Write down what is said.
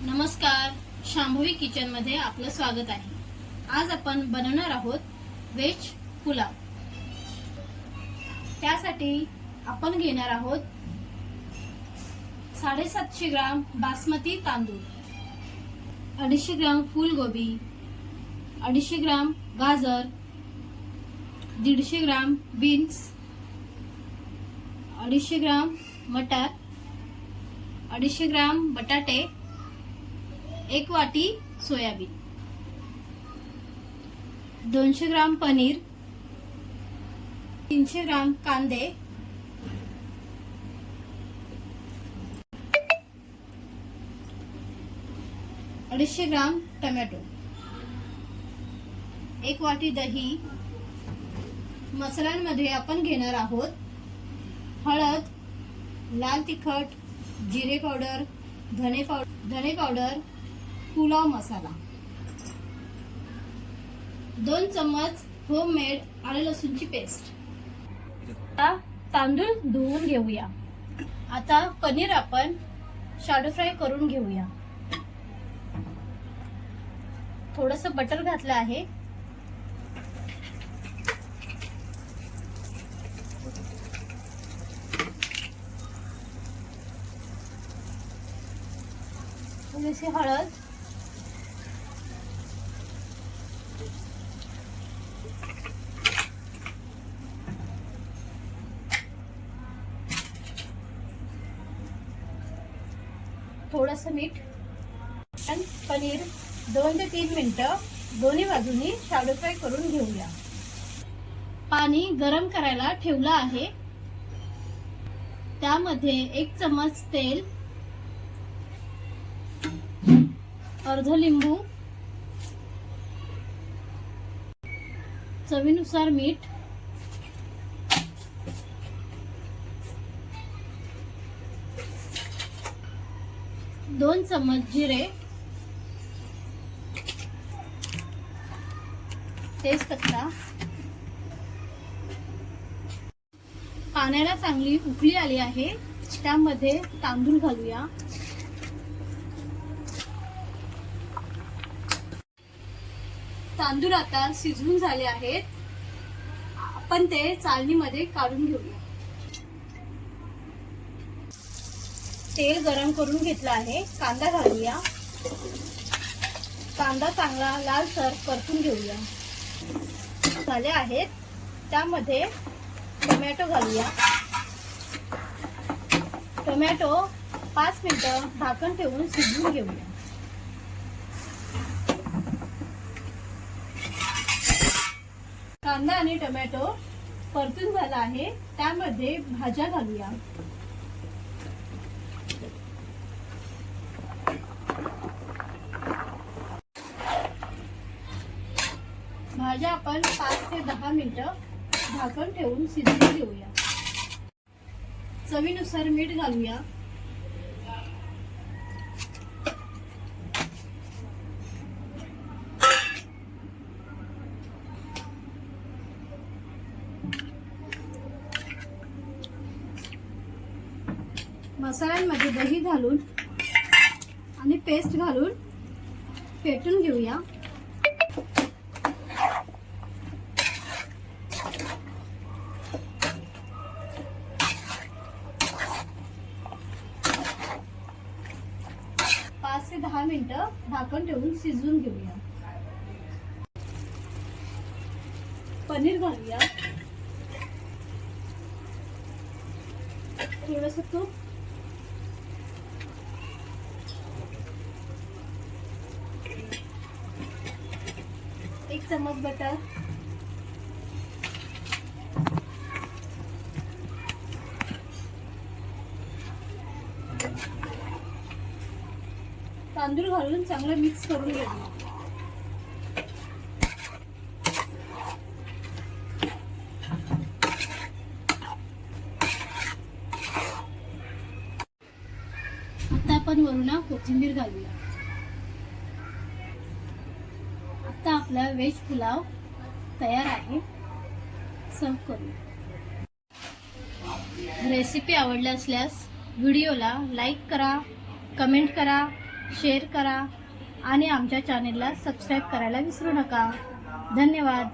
नमस्कार, शांभवी किचन मध्ये आपलं स्वागत आहे। आज आपण बनवणार आहोत व्हेज पुलाव। त्यासाठी आपण घेणार आहोत 750 ग्राम बासमती तांदूळ, 250 ग्राम फूलगोबी, 250 ग्राम गाजर, 150 ग्राम बीन्स, 250 ग्राम मटर, 250 ग्राम बटाटे, 1 वाटी सोयाबीन, 200 ग्राम पनीर, 300 ग्राम कांदे, 250 ग्राम टोमॅटो, 1 वाटी दही। मसाल्यांमध्ये आपण घेणार आहोत हळद, लाल तिखट, जिरे पावडर, धने पावडर, पुलाव मसाला, 2 चम्मच होममेड आले लसूणची पेस्ट। आता तांदूळ धुवून घेऊया। आता पनीर आपण शॅलो फ्राय करून घेऊया। थोडंसं बटर घातलं आहे। थोडीशी हळद, थोडंसं मीठ आणि पनीर 2 ते 3 मिनिटं दोन्ही बाजूनी शॅलो फ्राय करून घेऊया। पाणी गरम करायला ठेवलं आहे। त्यामध्ये 1 चम्मच तेल, अर्ध लिंबू, चवीनुसार मीठ, दोन चम्मच जिरे, तेजपत्ता। पाण्याला चांगली उकळी आली आहे। त्यामध्ये तांदूळ घालूया। तांदूळ आता शिजवून झाले आहेत। आपण ते चाळणीमध्ये काढून घेऊया। तेल गरम करून घेतलं आहे। कांदा घालूया। कांदा चांगला लालसर परतून घेऊया। झाले आहेत। त्यामध्ये टोमॅटो घालूया। टोमॅटो 5 मिनिटं झाकण ठेवून शिजवून घेऊया। कांदा आणि टोमॅटो परतून झाला आहे। त्यामध्ये भाज्या घालूया। भाज्या आपण 5 ते 10 मिनिटं झाकण ठेवून शिजवून घेऊया। चवीनुसार मीठ घालूया। मसाल्यांमध्ये दही घालून आणि पेस्ट घालून फेटून घेऊया। पाच ते 10 मिनिटं झाकण ठेवून शिजवून घेऊया। पनीर घालूया। थोडंसं तूप, 1 चम्मच बटर, तांदूळ घालून चांगलं मिक्स करून घेऊया। आता आपण वरून कोथिंबीर घालूया। आता आपला व्हेज पुलाव तयार आहे। सर्व करूया। रेसिपी आवडली असल्यास व्हिडिओला लाईक करा, कमेंट करा शेअर करा आणि आमच्या चॅनेलला सबस्क्राईब करायला विसरू नका. धन्यवाद.